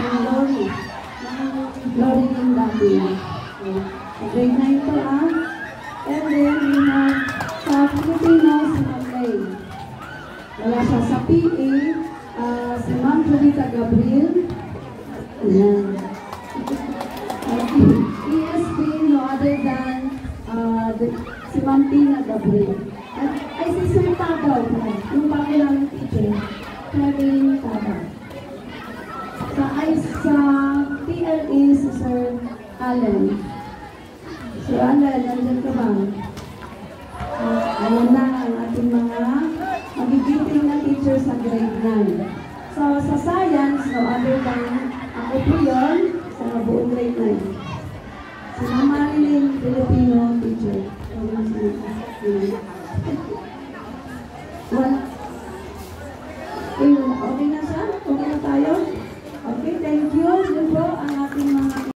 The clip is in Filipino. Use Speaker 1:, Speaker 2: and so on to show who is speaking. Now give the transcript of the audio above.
Speaker 1: Lori. Lori yung dati. Grade 9 to And then we have sa Filipino, si Malay. Wala siya sa PE, si Ma'am Julita Gabriel. Ayan. ESP, no other than si Ma'am Tina Gabriel. At ay si Sir Tagaw, yung bago namin teacher, Kevin Tagaw. Sa PLE, si Sir Allen. Sir Allen, nandiyan ka ba? Ayan na ang ating mga magigiting na teacher sa grade 9. So, sa science, no other than ako po yun, sa buong grade 9. Si Ma'am Marilyn, Filipino teacher. Okay na siya? Okay na tayo? Okay, thank you. Yun po.